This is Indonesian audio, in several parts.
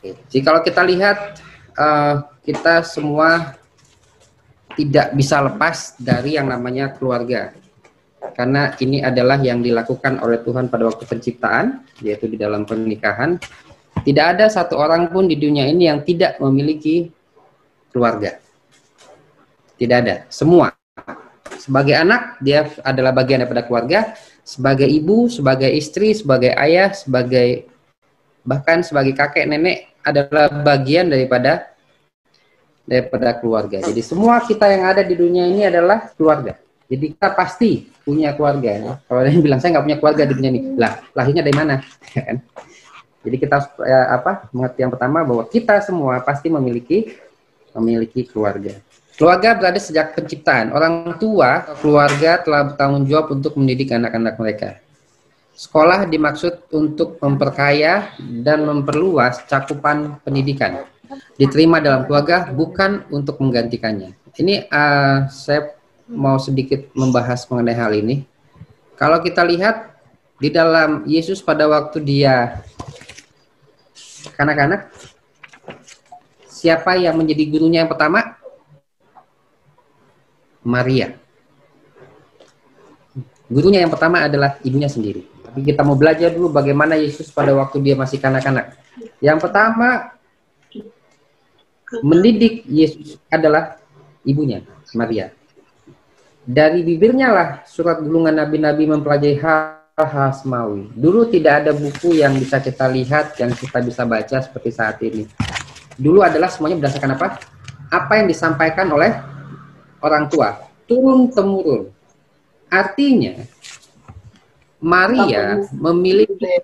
Jadi kalau kita lihat, kita semua tidak bisa lepas dari yang namanya keluarga. Karena ini adalah yang dilakukan oleh Tuhan pada waktu penciptaan, yaitu di dalam pernikahan. Tidak ada satu orang pun di dunia ini yang tidak memiliki keluarga. Tidak ada, semua. Sebagai anak, dia adalah bagian daripada keluarga. Sebagai ibu, sebagai istri, sebagai ayah, bahkan sebagai kakek, nenek, adalah bagian daripada keluarga. Jadi semua kita yang ada di dunia ini adalah keluarga. Jadi kita pasti punya keluarga. Ya. Kalau ada yang bilang saya nggak punya keluarga di dunia ini, lah lahirnya dari mana? Jadi kita mengerti yang pertama bahwa kita semua pasti memiliki keluarga. Keluarga berada sejak penciptaan. Orang tua keluarga telah bertanggung jawab untuk mendidik anak-anak mereka. Sekolah dimaksud untuk memperkaya dan memperluas cakupan pendidikan. Diterima dalam keluarga bukan untuk menggantikannya. Ini saya mau sedikit membahas mengenai hal ini. Kalau kita lihat di dalam Yesus pada waktu dia kanak-kanak, siapa yang menjadi gurunya yang pertama? Maria. Gurunya yang pertama adalah ibunya sendiri. Tapi kita mau belajar dulu bagaimana Yesus pada waktu dia masih kanak-kanak. Yang pertama mendidik Yesus adalah ibunya, Maria. Dari bibirnya lah surat gulungan nabi-nabi mempelajari hal-hal semawi. Dulu tidak ada buku yang bisa kita lihat, yang kita bisa baca seperti saat ini. Dulu adalah semuanya berdasarkan apa? Apa yang disampaikan oleh orang tua, turun-temurun. Artinya, Maria memiliki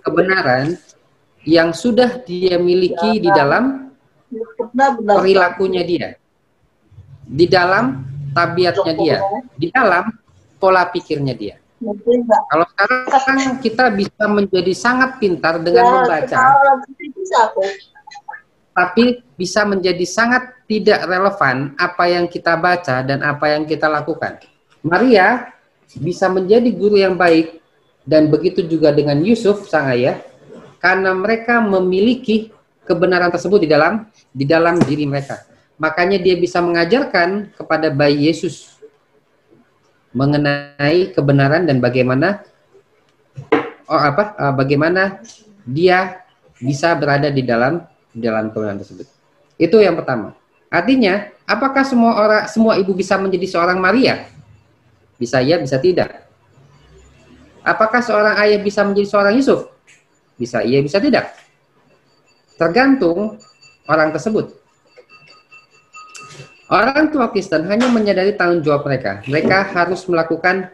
kebenaran yang sudah dia miliki di dalam perilakunya dia, di dalam tabiatnya dia, di dalam pola pikirnya dia. Kalau sekarang kita bisa menjadi sangat pintar dengan membaca, tapi bisa menjadi sangat tidak relevan apa yang kita baca dan apa yang kita lakukan. Maria bisa menjadi guru yang baik, dan begitu juga dengan Yusuf sang ayah, karena mereka memiliki kebenaran tersebut di dalam diri mereka. Makanya dia bisa mengajarkan kepada bayi Yesus mengenai kebenaran dan bagaimana dia bisa berada di dalam kebenaran tersebut. Itu yang pertama. Artinya, apakah semua ibu bisa menjadi seorang Maria? Bisa iya, bisa tidak. Apakah seorang ayah bisa menjadi seorang Yusuf? Bisa iya, bisa tidak. Tergantung orang tersebut. Orang tua Kristen hanya menyadari tanggung jawab mereka. Mereka harus melakukan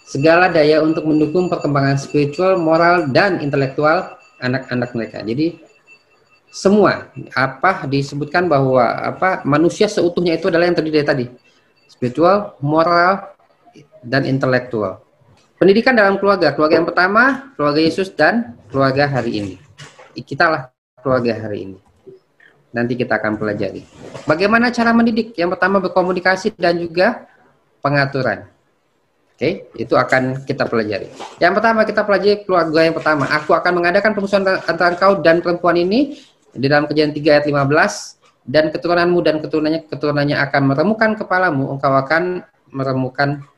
segala daya untuk mendukung perkembangan spiritual, moral, dan intelektual anak-anak mereka. Jadi semua disebutkan bahwa manusia seutuhnya itu adalah yang terdiri dari tadi, spiritual, moral, dan intelektual. Pendidikan dalam keluarga yang pertama, keluarga Yesus dan keluarga hari ini. Kitalah keluarga hari ini. Nanti kita akan pelajari. Bagaimana cara mendidik? Yang pertama berkomunikasi dan juga pengaturan. Oke, itu akan kita pelajari. Yang pertama kita pelajari keluarga yang pertama. Aku akan mengadakan permusuhan antara engkau dan perempuan ini di dalam Kejadian 3 ayat 15, dan keturunanmu dan keturunannya akan meremukan kepalamu, engkau akan meremukan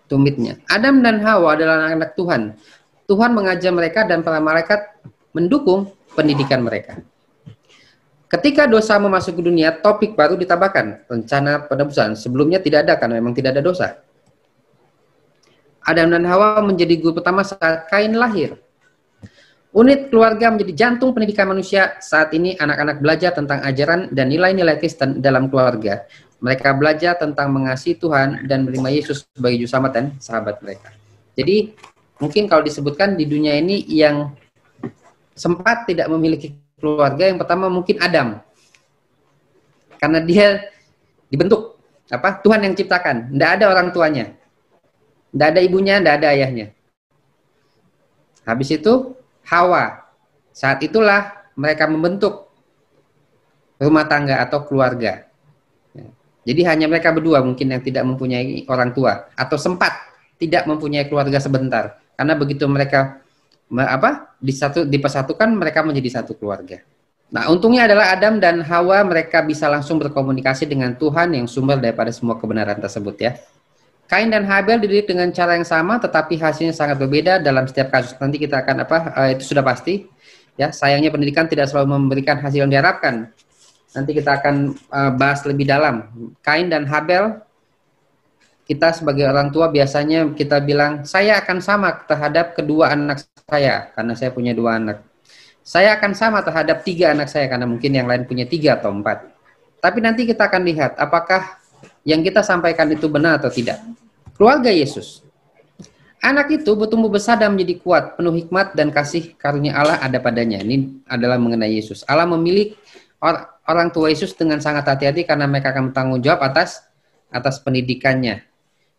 tumitnya. Adam dan Hawa adalah anak-anak Tuhan. Tuhan mengajar mereka dan para malaikat mendukung pendidikan mereka. Ketika dosa memasuki dunia, topik baru ditambahkan, rencana penebusan. Sebelumnya tidak ada, karena memang tidak ada dosa. Adam dan Hawa menjadi guru pertama saat Kain lahir. Unit keluarga menjadi jantung pendidikan manusia. Saat ini anak-anak belajar tentang ajaran dan nilai-nilai Kristen dalam keluarga. Mereka belajar tentang mengasihi Tuhan dan menerima Yesus sebagai juru selamat dan sahabat mereka. Jadi mungkin kalau disebutkan di dunia ini yang sempat tidak memiliki keluarga, yang pertama mungkin Adam, karena dia dibentuk Tuhan yang ciptakan, tidak ada orang tuanya, tidak ada ibunya, tidak ada ayahnya. Habis itu Hawa, saat itulah mereka membentuk rumah tangga atau keluarga. Jadi hanya mereka berdua mungkin yang tidak mempunyai orang tua, atau sempat tidak mempunyai keluarga sebentar, karena begitu mereka dipersatukan, mereka menjadi satu keluarga. Nah, untungnya adalah Adam dan Hawa, mereka bisa langsung berkomunikasi dengan Tuhan yang sumber daripada semua kebenaran tersebut ya. Kain dan Habel dididik dengan cara yang sama, tetapi hasilnya sangat berbeda dalam setiap kasus. Nanti kita akan itu sudah pasti. Ya, sayangnya pendidikan tidak selalu memberikan hasil yang diharapkan. Nanti kita akan bahas lebih dalam. Kain dan Habel, kita sebagai orang tua biasanya kita bilang, saya akan sama terhadap kedua anak saya, karena saya punya 2 anak. Saya akan sama terhadap 3 anak saya, karena mungkin yang lain punya 3 atau 4. Tapi nanti kita akan lihat, apakah yang kita sampaikan itu benar atau tidak. Keluarga Yesus. Anak itu bertumbuh besar dan menjadi kuat, penuh hikmat dan kasih karunia Allah ada padanya. Ini adalah mengenai Yesus. Allah memilih orang tua Yesus dengan sangat hati-hati karena mereka akan bertanggung jawab atas pendidikannya.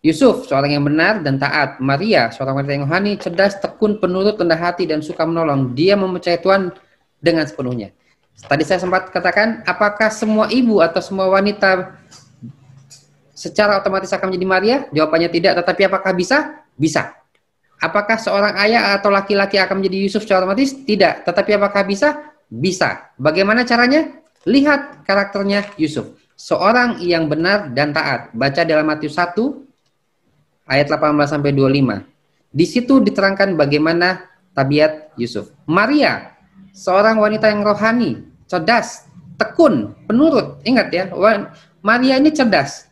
Yusuf, seorang yang benar dan taat. Maria, seorang wanita yang rohani, cerdas, tekun, penurut, rendah hati, dan suka menolong. Dia mempercayai Tuhan dengan sepenuhnya. Tadi saya sempat katakan, apakah semua ibu atau semua wanita secara otomatis akan menjadi Maria? Jawabannya tidak, tetapi apakah bisa? Bisa. Apakah seorang ayah atau laki-laki akan menjadi Yusuf secara otomatis? Tidak. Tetapi apakah bisa? Bisa. Bagaimana caranya? Lihat karakternya Yusuf. Seorang yang benar dan taat. Baca dalam Matius 1, ayat 18-25. Di situ diterangkan bagaimana tabiat Yusuf. Maria, seorang wanita yang rohani, cerdas, tekun, penurut. Ingat ya, Maria ini cerdas.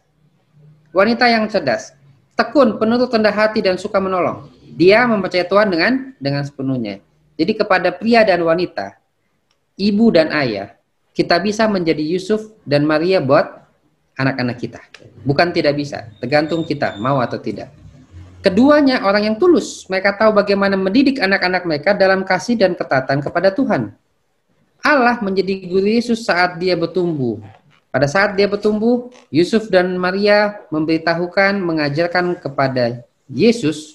Wanita yang cerdas, tekun, penurut, rendah hati, dan suka menolong. Dia mempercayai Tuhan dengan sepenuhnya. Jadi kepada pria dan wanita, ibu dan ayah, kita bisa menjadi Yusuf dan Maria buat anak-anak kita. Bukan tidak bisa, tergantung kita mau atau tidak. Keduanya orang yang tulus. Mereka tahu bagaimana mendidik anak-anak mereka dalam kasih dan ketaatan kepada Tuhan. Allah menjadi guru Yesus saat dia bertumbuh. Pada saat dia bertumbuh, Yusuf dan Maria memberitahukan, mengajarkan kepada Yesus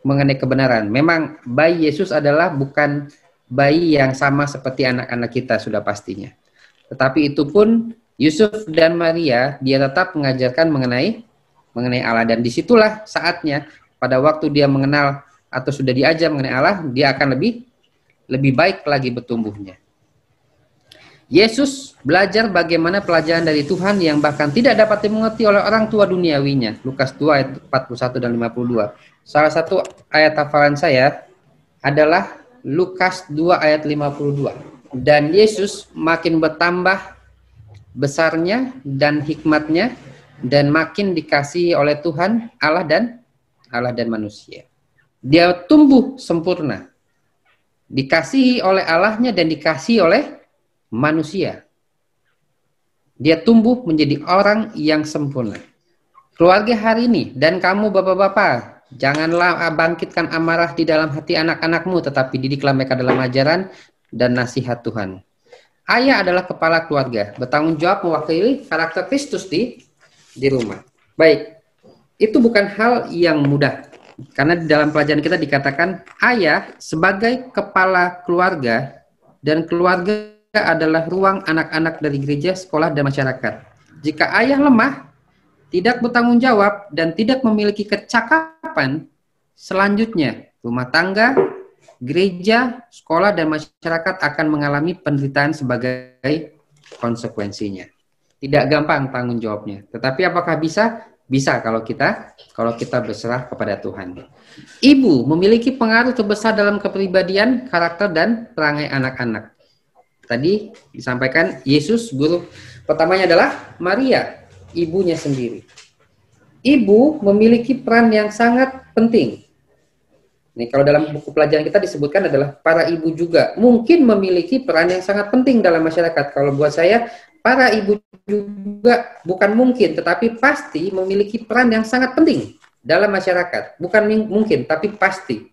mengenai kebenaran. Memang bayi Yesus adalah bukan bayi yang sama seperti anak-anak kita sudah pastinya. Tetapi itu pun Yusuf dan Maria, dia tetap mengajarkan mengenai Allah. Dan disitulah saatnya, pada waktu dia mengenal atau sudah diajar mengenai Allah, dia akan lebih baik lagi bertumbuhnya. Yesus belajar bagaimana pelajaran dari Tuhan yang bahkan tidak dapat dimengerti oleh orang tua duniawinya. Lukas 2 ayat 41 dan 52. Salah satu ayat hafalan saya adalah Lukas 2 ayat 52. Dan Yesus makin bertambah besarnya dan hikmatnya dan makin dikasihi oleh Tuhan Allah dan manusia. Dia tumbuh sempurna, dikasihi oleh Allahnya dan dikasihi oleh manusia. Dia tumbuh menjadi orang yang sempurna. Keluarga hari ini dan kamu bapak-bapak, janganlah bangkitkan amarah di dalam hati anak-anakmu, tetapi didiklah mereka dalam ajaran dan nasihat Tuhan. Ayah adalah kepala keluarga, bertanggung jawab mewakili karakter Kristus di rumah. Baik, itu bukan hal yang mudah. Karena di dalam pelajaran kita dikatakan ayah sebagai kepala keluarga, dan keluarga adalah ruang anak-anak dari gereja, sekolah, dan masyarakat. Jika ayah lemah, tidak bertanggung jawab, dan tidak memiliki kecakapan, selanjutnya rumah tangga, gereja, sekolah, dan masyarakat akan mengalami penderitaan sebagai konsekuensinya. Tidak gampang tanggung jawabnya. Tetapi apakah bisa? Bisa kalau kita berserah kepada Tuhan. Ibu memiliki pengaruh terbesar dalam kepribadian, karakter, dan perangai anak-anak. Tadi disampaikan Yesus, guru pertamanya adalah Maria, ibunya sendiri. Ibu memiliki peran yang sangat penting. Nih, kalau dalam buku pelajaran kita disebutkan adalah para ibu juga mungkin memiliki peran yang sangat penting dalam masyarakat. Kalau buat saya, para ibu juga bukan mungkin, tetapi pasti memiliki peran yang sangat penting dalam masyarakat. Bukan mungkin, tapi pasti.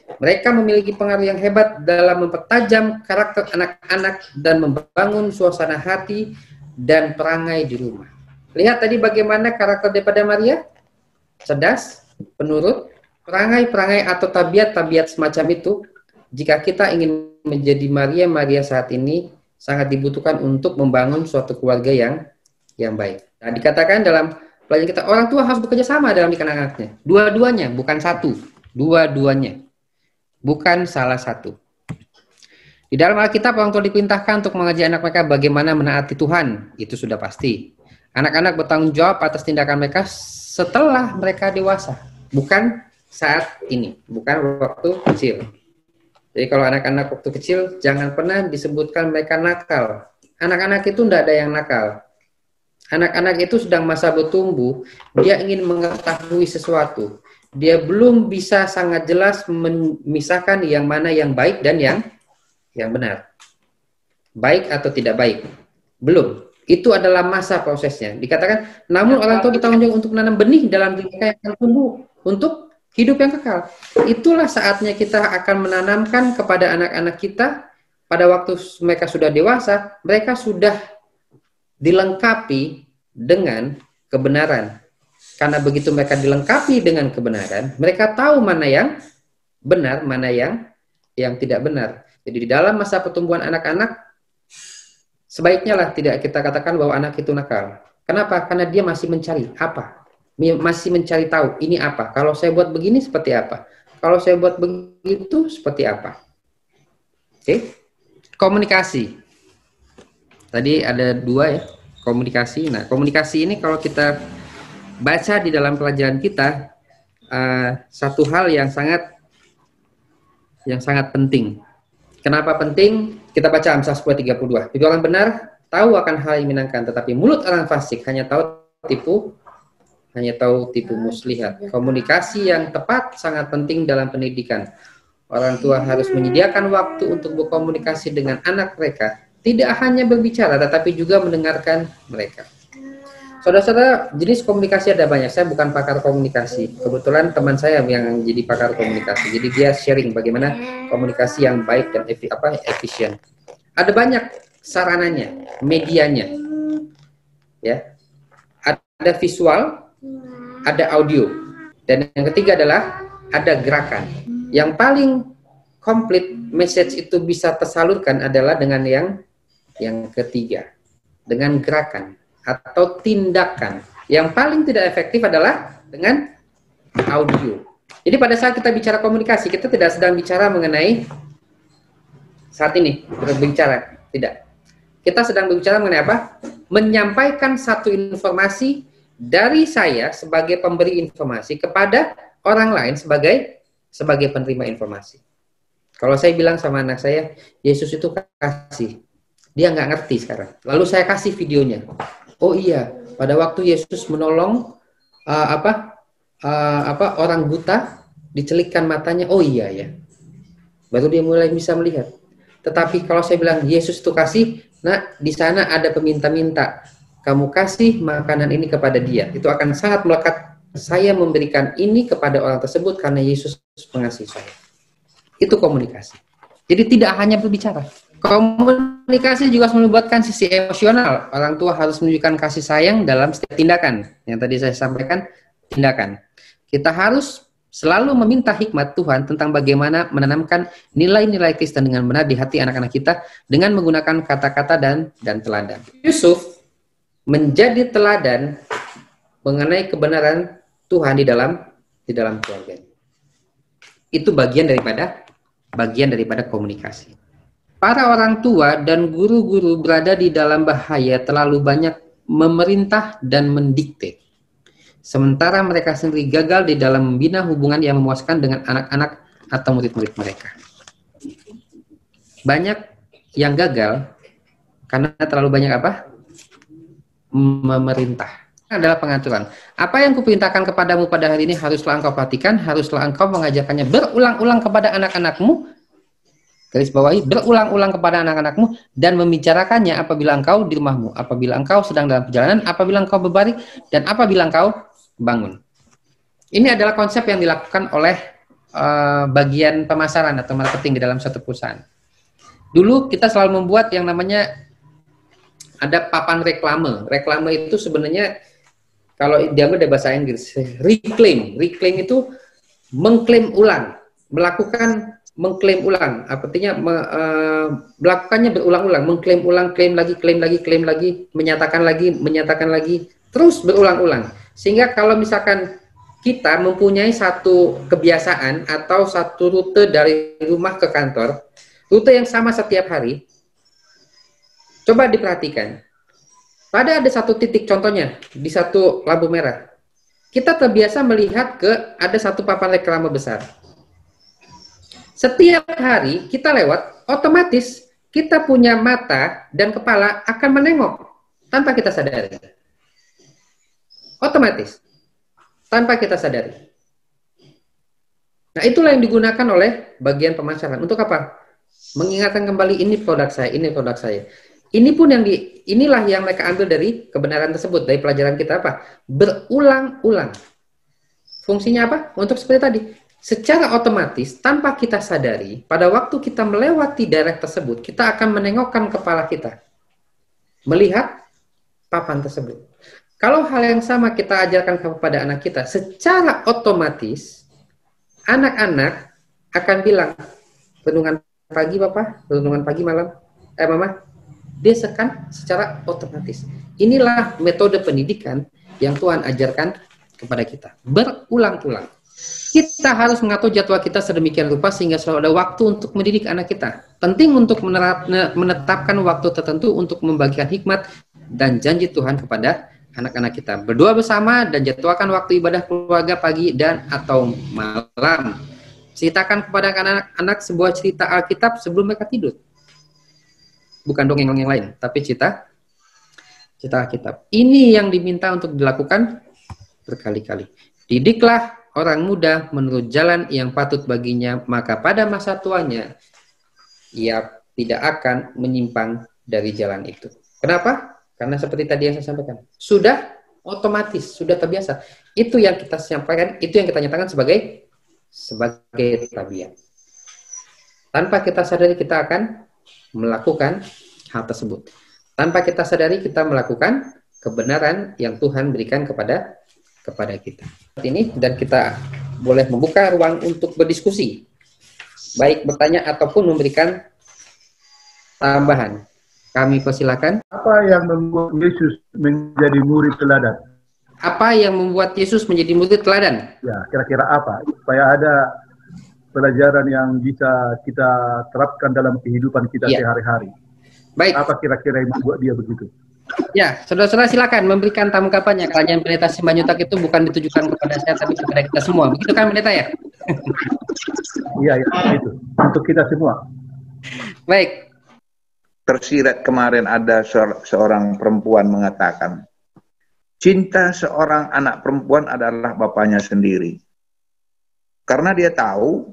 Mereka memiliki pengaruh yang hebat dalam mempertajam karakter anak-anak dan membangun suasana hati dan perangai di rumah. Lihat tadi bagaimana karakter daripada Maria? Cerdas, penurut, perangai-perangai atau tabiat-tabiat semacam itu. Jika kita ingin menjadi Maria saat ini, sangat dibutuhkan untuk membangun suatu keluarga yang baik. Nah, dikatakan dalam pelajaran kita, orang tua harus bekerja sama dalam didik anak-anaknya. Dua-duanya, bukan satu. Dua-duanya. bukan salah satu. Di dalam Alkitab orang tua diperintahkan untuk mengajari anak mereka bagaimana menaati Tuhan, itu sudah pasti. Anak-anak bertanggung jawab atas tindakan mereka setelah mereka dewasa, bukan saat ini, bukan waktu kecil. Jadi kalau anak-anak waktu kecil jangan pernah disebutkan mereka nakal. Anak-anak itu tidak ada yang nakal. Anak-anak itu sedang masa bertumbuh, dia ingin mengetahui sesuatu. Dia belum bisa sangat jelas memisahkan yang mana yang baik dan yang benar. Baik atau tidak baik. Belum. Itu adalah masa prosesnya. Dikatakan, namun orang tua bertanggung jawab untuk menanam benih dalam diri mereka yang akan tumbuh untuk hidup yang kekal. Itulah saatnya kita akan menanamkan kepada anak-anak kita pada waktu mereka sudah dewasa, mereka sudah dilengkapi dengan kebenaran. Karena begitu mereka dilengkapi dengan kebenaran, mereka tahu mana yang benar, mana yang tidak benar. Jadi di dalam masa pertumbuhan anak-anak, sebaiknya lah tidak kita katakan bahwa anak itu nakal. Kenapa? Karena dia masih mencari apa? Masih mencari tahu ini apa. Kalau saya buat begini seperti apa? Kalau saya buat begitu seperti apa? Oke. Komunikasi. Tadi ada 2 ya. Komunikasi. Nah, komunikasi ini kalau kita baca di dalam pelajaran kita, satu hal yang sangat penting. Kenapa penting? Kita baca Amsal 10:32. Bibir orang benar tahu akan hal yang menyenangkan, tetapi mulut orang fasik hanya tahu tipu muslihat. Komunikasi yang tepat sangat penting dalam pendidikan. Orang tua harus menyediakan waktu untuk berkomunikasi dengan anak mereka, tidak hanya berbicara tetapi juga mendengarkan mereka. Saudara-saudara, jenis komunikasi ada banyak. Saya bukan pakar komunikasi. Kebetulan teman saya yang jadi pakar komunikasi. Jadi dia sharing bagaimana komunikasi yang baik dan efisien. Ada banyak sarananya, medianya. Ya. Ada visual, ada audio. Dan yang ketiga adalah ada gerakan. Yang paling komplit message itu bisa tersalurkan adalah dengan yang ketiga. Dengan gerakan atau tindakan. Yang paling tidak efektif adalah dengan audio. Jadi pada saat kita bicara komunikasi, kita tidak sedang bicara mengenai saat ini berbicara, tidak. Kita sedang berbicara mengenai apa? Menyampaikan satu informasi dari saya sebagai pemberi informasi kepada orang lain sebagai penerima informasi. Kalau saya bilang sama anak saya, Yesus itu kasih, dia nggak ngerti sekarang. Lalu saya kasih videonya. Oh iya, pada waktu Yesus menolong orang buta, dicelikkan matanya. Oh iya ya, baru dia mulai bisa melihat. Tetapi kalau saya bilang Yesus itu kasih, nah di sana ada peminta-minta, kamu kasih makanan ini kepada dia, itu akan sangat melekat. Saya memberikan ini kepada orang tersebut karena Yesus mengasihi saya. Itu komunikasi. Jadi tidak hanya berbicara. Komunikasi juga harus melibatkan sisi emosional. Orang tua harus menunjukkan kasih sayang dalam setiap tindakan. Yang tadi saya sampaikan, tindakan. Kita harus selalu meminta hikmat Tuhan tentang bagaimana menanamkan nilai-nilai Kristen dengan benar di hati anak-anak kita dengan menggunakan kata-kata dan teladan. Yusuf menjadi teladan mengenai kebenaran Tuhan di dalam keluarga. Itu bagian daripada komunikasi. Para orang tua dan guru-guru berada di dalam bahaya terlalu banyak memerintah dan mendikte. Sementara mereka sendiri gagal di dalam membina hubungan yang memuaskan dengan anak-anak atau murid-murid mereka. Banyak yang gagal karena terlalu banyak apa? Memerintah. Adalah pengaturan. Apa yang kuperintahkan kepadamu pada hari ini haruslah engkau perhatikan, haruslah engkau mengajarkannya berulang-ulang kepada anak-anakmu. Garis bawahi, berulang-ulang kepada anak-anakmu dan membicarakannya apabila engkau di rumahmu, apabila engkau sedang dalam perjalanan, apabila engkau berbaring, dan apabila engkau bangun. Ini adalah konsep yang dilakukan oleh bagian pemasaran atau marketing di dalam suatu perusahaan. Dulu kita selalu membuat yang namanya ada papan reklame. Reklame itu sebenarnya kalau diambil dari bahasa Inggris, reclaim. Reclaim itu mengklaim ulang, mengklaim ulang, artinya melakukannya berulang-ulang, mengklaim ulang, klaim lagi, menyatakan lagi, terus berulang-ulang. Sehingga kalau misalkan kita mempunyai satu kebiasaan atau satu rute dari rumah ke kantor, rute yang sama setiap hari. Coba diperhatikan. Pada ada satu titik, contohnya di satu lampu merah, kita terbiasa melihat ada satu papan reklame besar. Setiap hari kita lewat, otomatis kita punya mata dan kepala akan menengok tanpa kita sadari. Otomatis, tanpa kita sadari. Nah, itulah yang digunakan oleh bagian pemasaran. Untuk apa? Mengingatkan kembali, ini produk saya, ini produk saya. Ini pun inilah yang mereka ambil dari kebenaran tersebut, dari pelajaran kita apa? Berulang-ulang. Fungsinya apa? Untuk seperti tadi, secara otomatis, tanpa kita sadari, pada waktu kita melewati daerah tersebut, kita akan menengokkan kepala kita, melihat papan tersebut. Kalau hal yang sama kita ajarkan kepada anak kita, secara otomatis, anak-anak akan bilang, renungan pagi Bapak, renungan pagi malam, Mama, dia secara otomatis. Inilah metode pendidikan yang Tuhan ajarkan kepada kita. Berulang-ulang. Kita harus mengatur jadwal kita sedemikian rupa sehingga selalu ada waktu untuk mendidik anak kita. Penting untuk menetapkan waktu tertentu untuk membagikan hikmat dan janji Tuhan kepada anak-anak kita. Berdoa bersama dan jadwalkan waktu ibadah keluarga pagi dan atau malam. Ceritakan kepada anak-anak sebuah cerita Alkitab sebelum mereka tidur. Bukan dongeng yang lain, tapi cerita Alkitab. Ini yang diminta untuk dilakukan berkali-kali. Didiklah orang muda menurut jalan yang patut baginya, maka pada masa tuanya ia tidak akan menyimpang dari jalan itu. Kenapa? Karena seperti tadi yang saya sampaikan, sudah otomatis, sudah terbiasa. Itu yang kita sampaikan, itu yang kita nyatakan sebagai tabiat. Tanpa kita sadari kita akan melakukan hal tersebut. Tanpa kita sadari kita melakukan kebenaran yang Tuhan berikan kepada kita. Ini dan kita boleh membuka ruang untuk berdiskusi, baik bertanya ataupun memberikan tambahan. Kami persilakan. Apa yang membuat Yesus menjadi murid teladan? Apa yang membuat Yesus menjadi murid teladan? Ya, kira-kira apa? Supaya ada pelajaran yang bisa kita terapkan dalam kehidupan kita sehari-hari. Baik. Apa kira-kira yang membuat dia begitu? Ya, saudara-saudara silakan memberikan tanggapannya. Pertanyaan Pendeta Simanjuntak itu bukan ditujukan kepada saya, tapi kepada kita semua. Begitu kan, Pendeta ya? Iya, itu. Untuk kita semua. Baik. Tersirat kemarin ada seorang perempuan mengatakan, cinta seorang anak perempuan adalah bapaknya sendiri. Karena dia tahu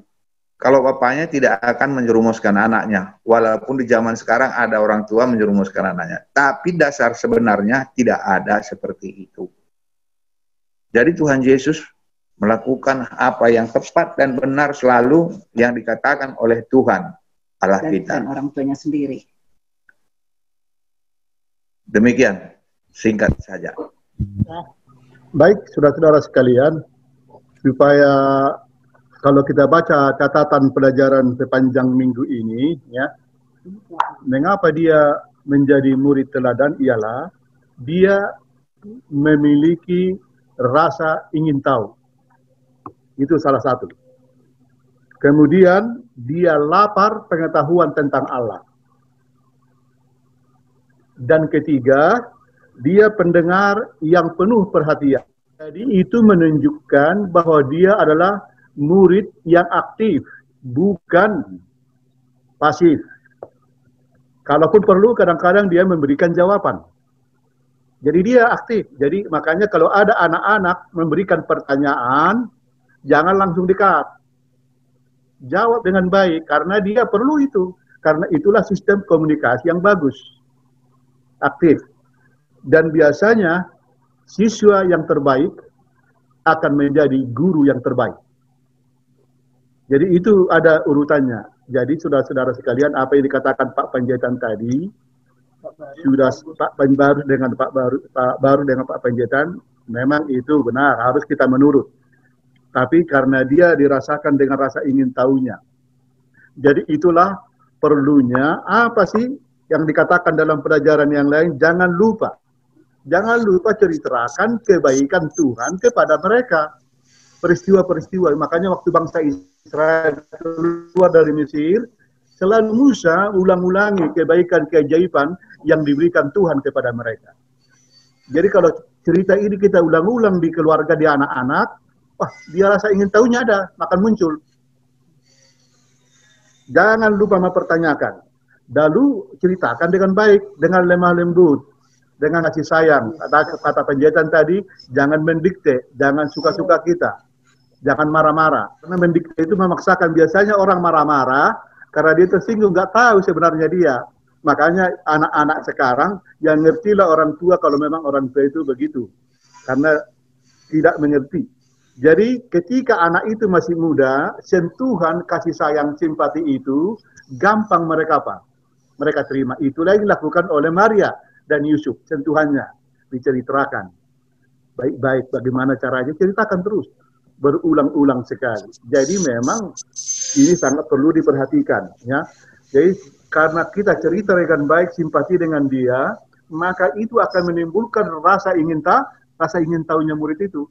kalau bapaknya tidak akan menjerumuskan anaknya. Walaupun di zaman sekarang ada orang tua menjerumuskan anaknya. Tapi dasar sebenarnya tidak ada seperti itu. Jadi Tuhan Yesus melakukan apa yang tepat dan benar selalu yang dikatakan oleh Tuhan Allah kita. Dan orang tuanya sendiri. Demikian, singkat saja. Baik, saudara-saudara sekalian, supaya kalau kita baca catatan pelajaran sepanjang minggu ini, ya, mengapa dia menjadi murid teladan ialah dia memiliki rasa ingin tahu. Itu salah satu. Kemudian dia lapar pengetahuan tentang Allah. Dan ketiga, dia pendengar yang penuh perhatian. Jadi itu menunjukkan bahwa dia adalah murid yang aktif, bukan pasif. Kalaupun perlu, kadang-kadang dia memberikan jawaban. Jadi dia aktif. Jadi makanya kalau ada anak-anak memberikan pertanyaan, jangan langsung dekat. Jawab dengan baik, karena dia perlu itu. Karena itulah sistem komunikasi yang bagus. Aktif. Dan biasanya, siswa yang terbaik akan menjadi guru yang terbaik. Jadi itu ada urutannya. Jadi saudara-saudara sekalian, apa yang dikatakan Pak Panjaitan tadi, sudah Pak Baru dengan Pak Baru dengan Pak Panjaitan, memang itu benar, harus kita menurut. Tapi karena dia dirasakan dengan rasa ingin tahunya. Jadi itulah perlunya, apa sih yang dikatakan dalam pelajaran yang lain, jangan lupa. Jangan lupa ceritakan kebaikan Tuhan kepada mereka. peristiwa-peristiwa. Makanya waktu bangsa Israel keluar dari Mesir, selalu Musa ulang-ulangi kebaikan, keajaiban yang diberikan Tuhan kepada mereka. Jadi kalau cerita ini kita ulang-ulang di keluarga, di anak-anak, wah, dia rasa ingin tahunya ada, akan muncul. Jangan lupa mempertanyakan. Lalu ceritakan dengan baik, dengan lemah lembut, dengan kasih sayang. Kata penjahatan tadi, jangan mendikte, jangan suka-suka kita. Jangan marah-marah. Karena mendikte itu memaksakan. Biasanya orang marah-marah karena dia tersinggung, nggak tahu sebenarnya dia. Makanya anak-anak sekarang yang ngertilah orang tua kalau memang orang tua itu begitu. Karena tidak mengerti. Jadi ketika anak itu masih muda, sentuhan kasih sayang simpati itu gampang mereka apa? Mereka terima. Itulah yang dilakukan oleh Maria dan Yusuf. Sentuhannya diceritakan. Baik-baik bagaimana caranya, ceritakan terus. Berulang-ulang sekali. Jadi memang ini sangat perlu diperhatikan. Ya. Jadi karena kita cerita dengan baik, simpati dengan dia, maka itu akan menimbulkan rasa ingin tahunya murid itu.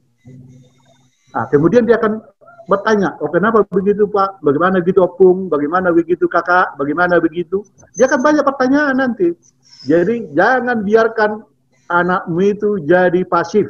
Nah, kemudian dia akan bertanya, oh kenapa begitu Pak? Bagaimana begitu Opung? Bagaimana begitu Kakak? Bagaimana begitu? Dia akan banyak pertanyaan nanti. Jadi jangan biarkan anakmu itu jadi pasif,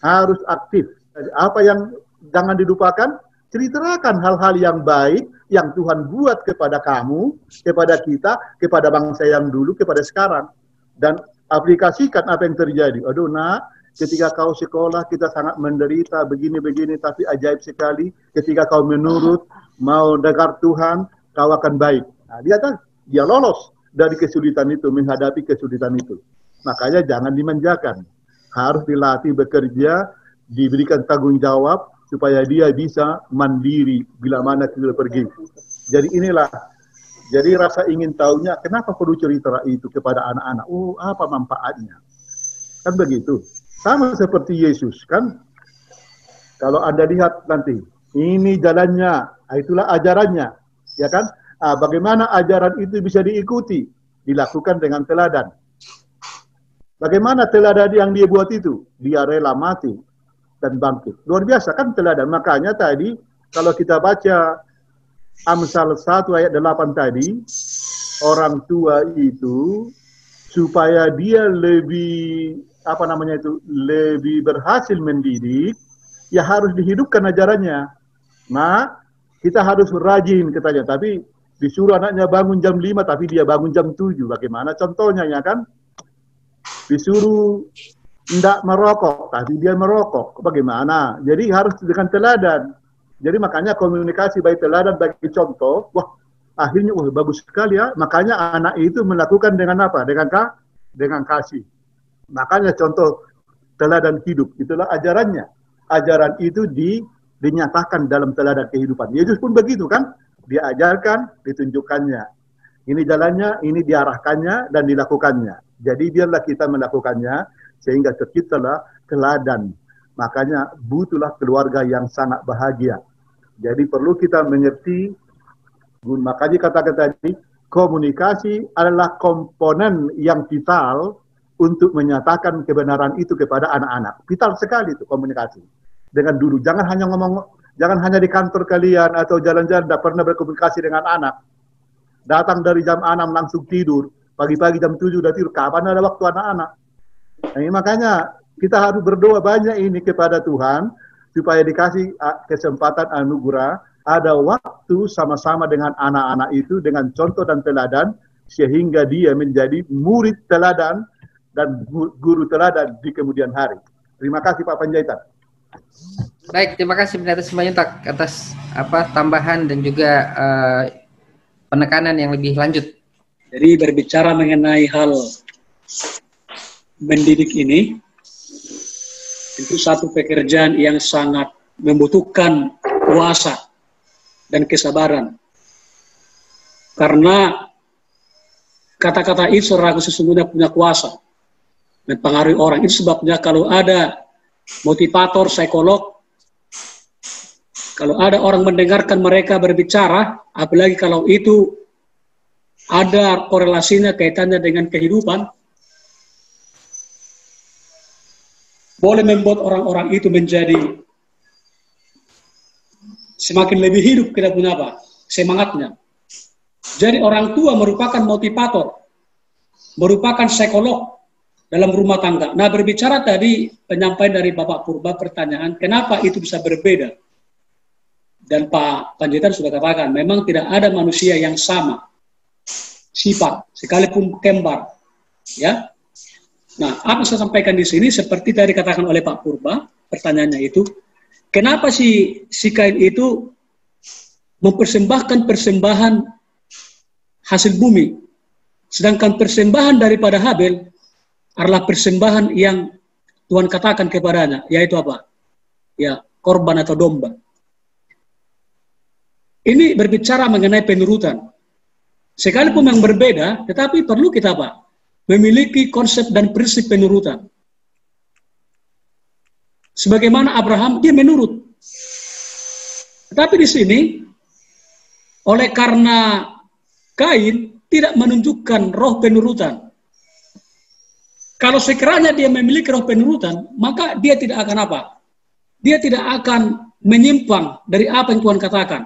harus aktif. Jadi, apa yang jangan dilupakan, ceritakan hal-hal yang baik yang Tuhan buat kepada kamu, kepada kita, kepada bangsa yang dulu, kepada sekarang. Dan aplikasikan apa yang terjadi. Aduh nak, ketika kau sekolah kita sangat menderita begini-begini, tapi ajaib sekali ketika kau menurut, mau dengar Tuhan, kau akan baik. Nah, dia lolos dari kesulitan itu, menghadapi kesulitan itu. Makanya jangan dimanjakan. Harus dilatih bekerja, diberikan tanggung jawab, supaya dia bisa mandiri bila mana kita pergi. Jadi inilah, jadi rasa ingin tahunya, kenapa perlu cerita itu kepada anak-anak? Oh, apa manfaatnya? Kan begitu. Sama seperti Yesus, kan? Kalau Anda lihat nanti, ini jalannya, itulah ajarannya. Ya kan? Bagaimana ajaran itu bisa diikuti? Dilakukan dengan teladan. Bagaimana teladan yang dia buat itu? Dia rela mati dan bangkit. Luar biasa kan teladan. Makanya tadi kalau kita baca Amsal 1 ayat 8 tadi, orang tua itu supaya dia lebih lebih berhasil mendidik, ya harus dihidupkan ajarannya. Nah, kita harus rajin katanya, tapi disuruh anaknya bangun jam 5 tapi dia bangun jam 7. Bagaimana contohnya ya kan? Disuruh tidak merokok, tapi dia merokok. Bagaimana? Jadi harus dengan teladan. Jadi makanya komunikasi baik teladan, bagi contoh, wah akhirnya bagus sekali ya. Makanya anak itu melakukan dengan apa? Dengan kasih. Makanya contoh teladan hidup, itulah ajarannya. Ajaran itu dinyatakan dalam teladan kehidupan. Yesus pun begitu kan? Dia ajarkan, ditunjukkannya. Ini jalannya, ini diarahkannya, dan dilakukannya. Jadi biarlah kita melakukannya, sehingga terciptalah teladan. Makanya butuhlah keluarga yang sangat bahagia. Jadi perlu kita mengerti, makanya katakan tadi, komunikasi adalah komponen yang vital untuk menyatakan kebenaran itu kepada anak-anak. Vital sekali itu komunikasi. Dengan dulu, jangan hanya ngomong, jangan hanya di kantor kalian atau jalan-jalan, tidak pernah berkomunikasi dengan anak. Datang dari jam 6 langsung tidur, pagi-pagi jam 7 udah tidur, kapan ada waktu anak-anak? Nah, makanya kita harus berdoa banyak ini kepada Tuhan supaya dikasih kesempatan anugerah, ada waktu sama-sama dengan anak-anak itu dengan contoh dan teladan sehingga dia menjadi murid teladan dan guru teladan di kemudian hari. Terima kasih Pak Panjaitan. Baik, terima kasih Pendeta Simanjuntak atas tambahan dan juga penekanan yang lebih lanjut. Jadi berbicara mengenai hal mendidik ini, itu satu pekerjaan yang sangat membutuhkan kuasa dan kesabaran. Karena kata-kata itu ragu sesungguhnya punya kuasa mempengaruhi orang. Itu sebabnya kalau ada motivator, psikolog, kalau ada orang mendengarkan mereka berbicara, apalagi kalau itu ada korelasinya kaitannya dengan kehidupan, boleh membuat orang-orang itu menjadi semakin lebih hidup kita punya apa? Semangatnya. Jadi orang tua merupakan motivator, merupakan psikolog dalam rumah tangga. Nah, berbicara tadi penyampaian dari Bapak Purba pertanyaan, kenapa itu bisa berbeda? Dan Pak Panjaitan sudah katakan, memang tidak ada manusia yang sama sifat, sekalipun kembar. Ya. Nah, apa yang saya sampaikan di sini, seperti tadi dikatakan oleh Pak Purba, pertanyaannya itu, kenapa si Kain itu mempersembahkan persembahan hasil bumi, sedangkan persembahan daripada Habel adalah persembahan yang Tuhan katakan kepadanya, yaitu apa? Ya, korban atau domba. Ini berbicara mengenai penurutan. Sekalipun yang berbeda, tetapi perlu kita apa? Memiliki konsep dan prinsip penurutan. Sebagaimana Abraham, dia menurut. Tetapi di sini, oleh karena Kain tidak menunjukkan roh penurutan. Kalau sekiranya dia memiliki roh penurutan, maka dia tidak akan apa? Dia tidak akan menyimpang dari apa yang Tuhan katakan.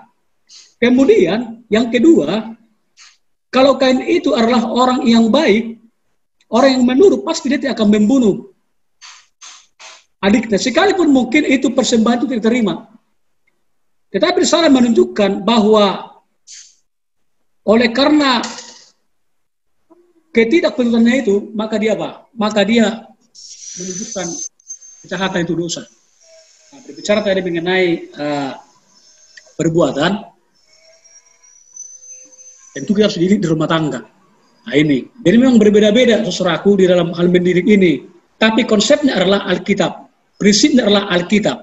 Kemudian, yang kedua, kalau Kain itu adalah orang yang baik, orang yang menurut, pasti dia tidak akan membunuh adiknya. Sekalipun mungkin itu persembahan itu tidak diterima. Tetapi sana menunjukkan bahwa oleh karena ketidakpenurutannya itu, maka dia apa? Maka dia menunjukkan kejahatan itu dosa. Nah, berbicara tadi mengenai perbuatan, tentu kita harus dididik di rumah tangga. Nah ini, jadi memang berbeda-beda saudaraku di dalam hal mendidik ini. Tapi konsepnya adalah Alkitab, prinsipnya adalah Alkitab.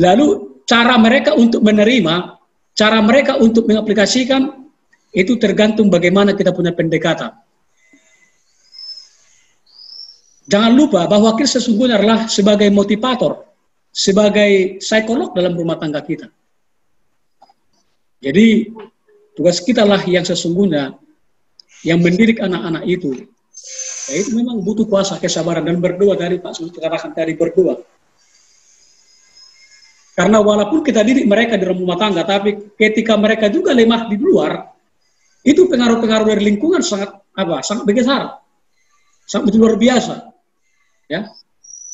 Lalu cara mereka untuk menerima, cara mereka untuk mengaplikasikan, itu tergantung bagaimana kita punya pendekatan. Jangan lupa bahwa kita sesungguhnya adalah sebagai motivator, sebagai psikolog dalam rumah tangga kita. Jadi, tugas kita lah yang sesungguhnya yang mendidik anak-anak itu. Ya, itu memang butuh kuasa, kesabaran, dan berdoa. Dari Pak Suci katakan tadi, berdoa. Karena walaupun kita didik mereka di rumah tangga, tapi ketika mereka juga lemah di luar, itu pengaruh-pengaruh dari lingkungan sangat besar, sangat luar biasa. Ya.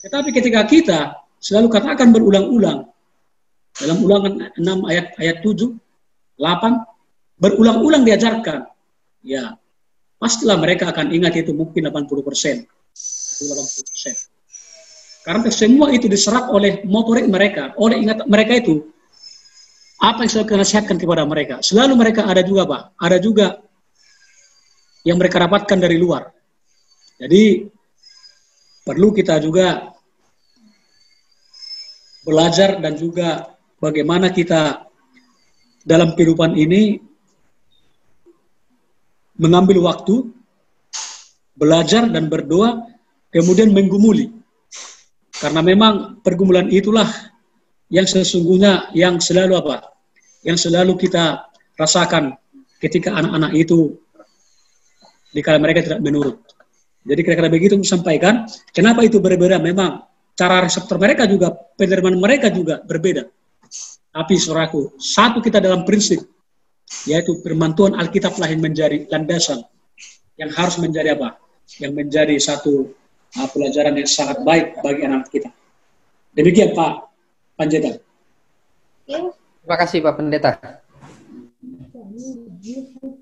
Tetapi ketika kita selalu katakan berulang-ulang, dalam Ulangan 6 ayat 7, 8, berulang-ulang diajarkan, ya pastilah mereka akan ingat itu mungkin 80%. 80%. Karena semua itu diserap oleh motorik mereka, oleh ingatan mereka itu. Apa yang selalu kita nasihatkan kepada mereka? Selalu mereka ada juga, Pak. Ada juga yang mereka dapatkan dari luar. Jadi, perlu kita juga belajar dan juga bagaimana kita dalam kehidupan ini mengambil waktu, belajar dan berdoa, kemudian menggumuli. Karena memang pergumulan itulah yang sesungguhnya yang selalu apa? Yang selalu kita rasakan ketika anak-anak itu dikala mereka tidak menurut. Jadi kira-kira begitu sampaikan. Kenapa itu berbeda? Memang cara reseptor mereka juga, penerimaan mereka juga berbeda. Tapi saudaraku, satu kita dalam prinsip, yaitu permantuan Alkitab lah yang menjadi landasan, yang harus menjadi apa? Yang menjadi satu pelajaran yang sangat baik bagi anak kita. Demikian Pak Panjaitan. Terima kasih Pak Pendeta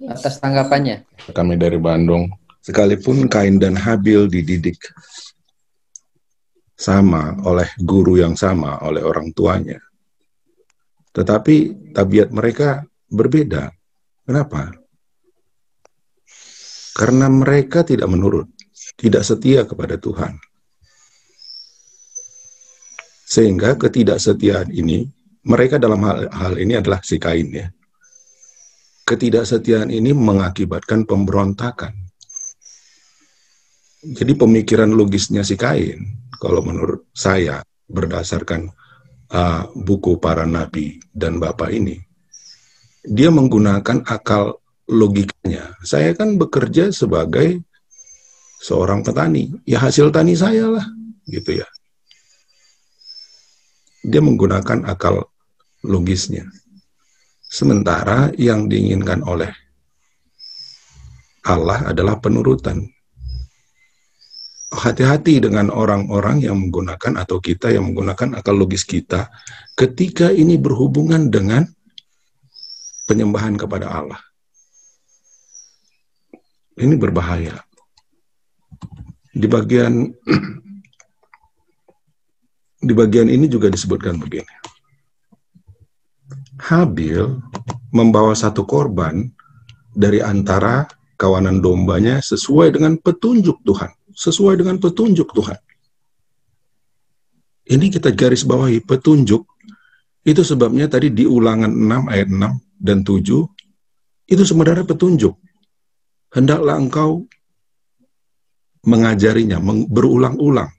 atas tanggapannya. Kami dari Bandung, sekalipun Kain dan Habil dididik sama oleh guru yang sama, oleh orang tuanya, tetapi tabiat mereka berbeda. Kenapa? Karena mereka tidak menurut, tidak setia kepada Tuhan. Sehingga ketidaksetiaan ini, mereka dalam hal ini adalah si Kain ya. Ketidaksetiaan ini mengakibatkan pemberontakan. Jadi pemikiran logisnya si Kain, kalau menurut saya, berdasarkan buku para nabi dan bapak ini, dia menggunakan akal logikanya. Saya kan bekerja sebagai seorang petani, ya hasil tani saya lah, gitu ya. Dia menggunakan akal logisnya. Sementara yang diinginkan oleh Allah adalah penurutan. Hati-hati dengan orang-orang yang menggunakan atau kita yang menggunakan akal logis kita ketika ini berhubungan dengan penyembahan kepada Allah. Ini berbahaya. Di bagian ini juga disebutkan begini. Habil membawa satu korban dari antara kawanan dombanya sesuai dengan petunjuk Tuhan. Sesuai dengan petunjuk Tuhan. Ini kita garis bawahi, petunjuk. Itu sebabnya tadi di Ulangan 6 ayat 6 dan 7, itu sebenarnya petunjuk. Hendaklah engkau mengajarinya, berulang-ulang.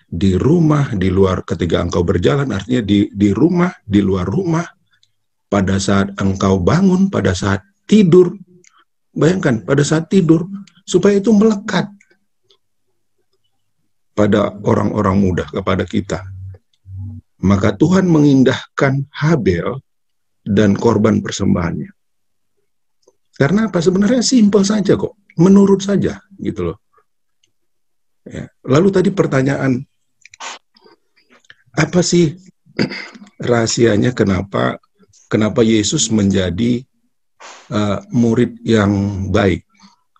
Di rumah, di luar, ketika engkau berjalan, artinya di rumah, di luar rumah, pada saat engkau bangun, pada saat tidur. Bayangkan, pada saat tidur, supaya itu melekat pada orang-orang muda, kepada kita. Maka Tuhan mengindahkan Habel dan korban persembahannya. Karena apa? Sebenarnya simpel saja kok, menurut saja, gitu loh. Ya. Lalu tadi pertanyaan, apa sih rahasianya kenapa Yesus menjadi murid yang baik?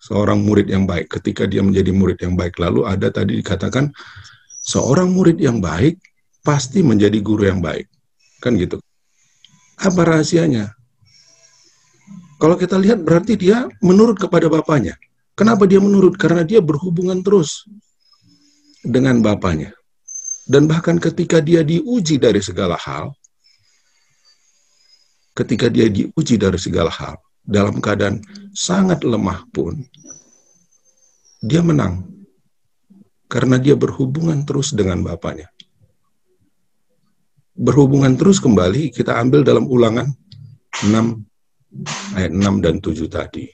Seorang murid yang baik, ketika dia menjadi murid yang baik. Lalu ada tadi dikatakan, seorang murid yang baik pasti menjadi guru yang baik. Kan gitu. Apa rahasianya? Kalau kita lihat berarti dia menurut kepada bapaknya. Kenapa dia menurut? Karena dia berhubungan terus dengan bapaknya. Dan bahkan ketika dia diuji dari segala hal, dalam keadaan sangat lemah pun, dia menang. Karena dia berhubungan terus dengan bapaknya. Berhubungan terus kembali, kita ambil dalam Ulangan 6, ayat 6 dan 7 tadi.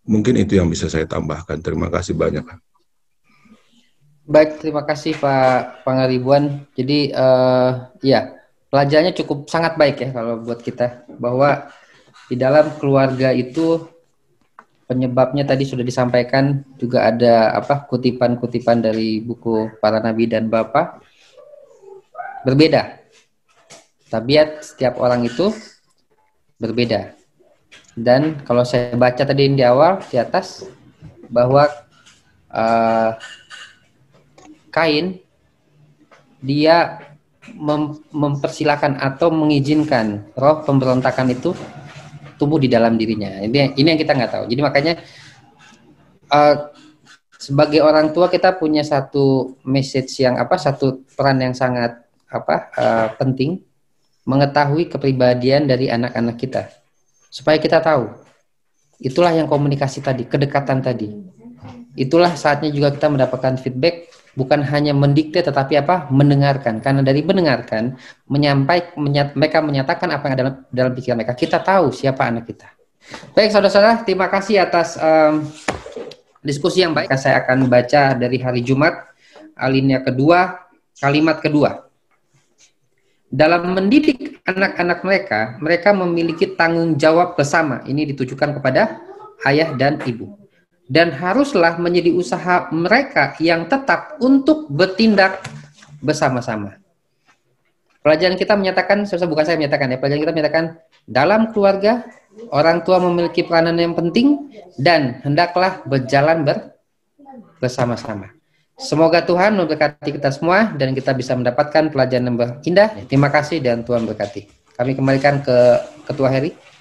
Mungkin itu yang bisa saya tambahkan. Terima kasih banyak. Baik, terima kasih Pak Pangaribuan. Jadi, ya, pelajarannya cukup sangat baik ya kalau buat kita. Bahwa di dalam keluarga itu penyebabnya tadi sudah disampaikan, juga ada kutipan-kutipan dari buku para nabi dan bapa. Berbeda. Tabiat setiap orang itu berbeda. Dan kalau saya baca tadi di awal di atas bahwa Kain dia mempersilahkan atau mengizinkan roh pemberontakan itu tumbuh di dalam dirinya. Ini yang kita nggak tahu. Jadi makanya sebagai orang tua kita punya satu message yang satu peran yang sangat penting, mengetahui kepribadian dari anak-anak kita supaya kita tahu. Itulah yang komunikasi tadi, kedekatan tadi. Itulah saatnya juga kita mendapatkan feedback, bukan hanya mendikte tetapi mendengarkan. Karena dari mendengarkan, mereka menyatakan apa yang ada dalam pikiran mereka. Kita tahu siapa anak kita. Baik saudara-saudara, terima kasih atas diskusi yang baik. Saya akan baca dari hari Jumat, alinea kedua, kalimat kedua. Dalam mendidik anak-anak mereka memiliki tanggung jawab bersama. Ini ditujukan kepada ayah dan ibu. Dan haruslah menjadi usaha mereka yang tetap untuk bertindak bersama-sama. Pelajaran kita menyatakan, bukan saya menyatakan ya, pelajaran kita menyatakan dalam keluarga orang tua memiliki peranan yang penting dan hendaklah berjalan bersama-sama. Semoga Tuhan memberkati kita semua dan kita bisa mendapatkan pelajaran yang indah. Terima kasih dan Tuhan berkati. Kami kembalikan ke Ketua Heri.